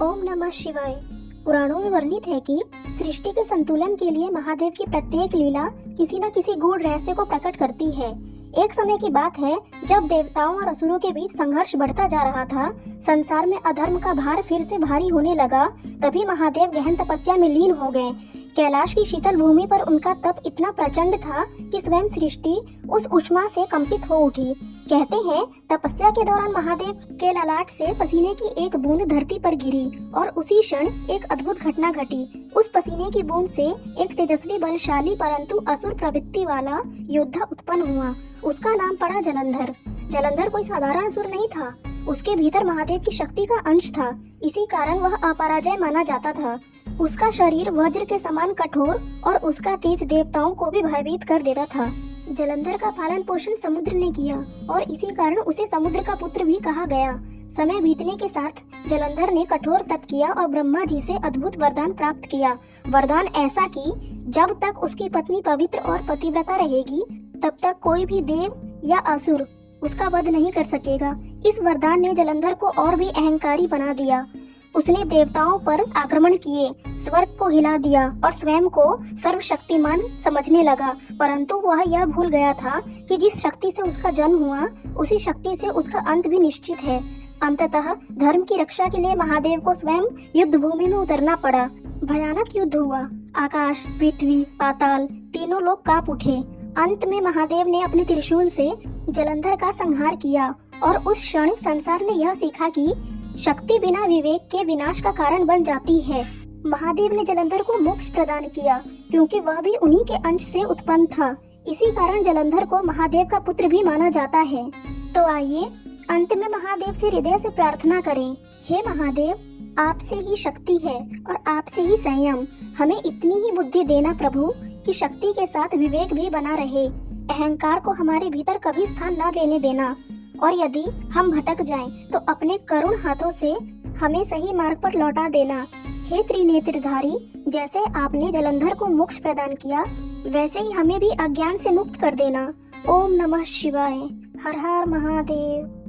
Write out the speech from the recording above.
ओम नमः शिवाय। पुराणों में वर्णित है कि सृष्टि के संतुलन के लिए महादेव की प्रत्येक लीला किसी न किसी गूढ़ रहस्य को प्रकट करती है। एक समय की बात है जब देवताओं और असुरों के बीच संघर्ष बढ़ता जा रहा था, संसार में अधर्म का भार फिर से भारी होने लगा। तभी महादेव गहन तपस्या में लीन हो गए। कैलाश की शीतल भूमि पर उनका तप इतना प्रचंड था कि स्वयं सृष्टि उस उष्मा से कंपित हो उठी। कहते हैं तपस्या के दौरान महादेव के ललाट से पसीने की एक बूंद धरती पर गिरी और उसी क्षण एक अद्भुत घटना घटी। उस पसीने की बूंद से एक तेजस्वी, बलशाली परंतु असुर प्रवृत्ति वाला योद्धा उत्पन्न हुआ। उसका नाम पड़ा जलंधर। जलंधर कोई साधारण असुर नहीं था, उसके भीतर महादेव की शक्ति का अंश था। इसी कारण वह अपराजय माना जाता था। उसका शरीर वज्र के समान कठोर और उसका तेज देवताओं को भी भयभीत कर देता था। जलंधर का पालन पोषण समुद्र ने किया और इसी कारण उसे समुद्र का पुत्र भी कहा गया। समय बीतने के साथ जलंधर ने कठोर तप किया और ब्रह्मा जी से अद्भुत वरदान प्राप्त किया। वरदान ऐसा कि जब तक उसकी पत्नी पवित्र और पतिव्रता रहेगी तब तक कोई भी देव या असुर उसका वध नहीं कर सकेगा। इस वरदान ने जलंधर को और भी अहंकारी बना दिया। उसने देवताओं पर आक्रमण किए, स्वर्ग को हिला दिया और स्वयं को सर्वशक्तिमान समझने लगा। परंतु वह यह भूल गया था कि जिस शक्ति से उसका जन्म हुआ उसी शक्ति से उसका अंत भी निश्चित है। अंततः धर्म की रक्षा के लिए महादेव को स्वयं युद्ध भूमि में उतरना पड़ा। भयानक युद्ध हुआ। आकाश, पृथ्वी, पाताल तीनों लोग कांप उठे। अंत में महादेव ने अपने त्रिशूल से जलंधर का संहार किया और उस क्षण संसार ने यह सीखा कि शक्ति बिना विवेक के विनाश का कारण बन जाती है। महादेव ने जलंधर को मोक्ष प्रदान किया क्योंकि वह भी उन्हीं के अंश से उत्पन्न था। इसी कारण जलंधर को महादेव का पुत्र भी माना जाता है। तो आइए अंत में महादेव से हृदय से प्रार्थना करें। हे महादेव, आपसे ही शक्ति है और आपसे ही संयम। हमें इतनी ही बुद्धि देना प्रभु कि शक्ति के साथ विवेक भी बना रहे। अहंकार को हमारे भीतर कभी स्थान न लेने देना और यदि हम भटक जाएं तो अपने करुण हाथों से हमें सही मार्ग पर लौटा देना। हे त्रिनेत्रधारी, जैसे आपने जलंधर को मोक्ष प्रदान किया वैसे ही हमें भी अज्ञान से मुक्त कर देना। ओम नमः शिवाय। हर हर महादेव।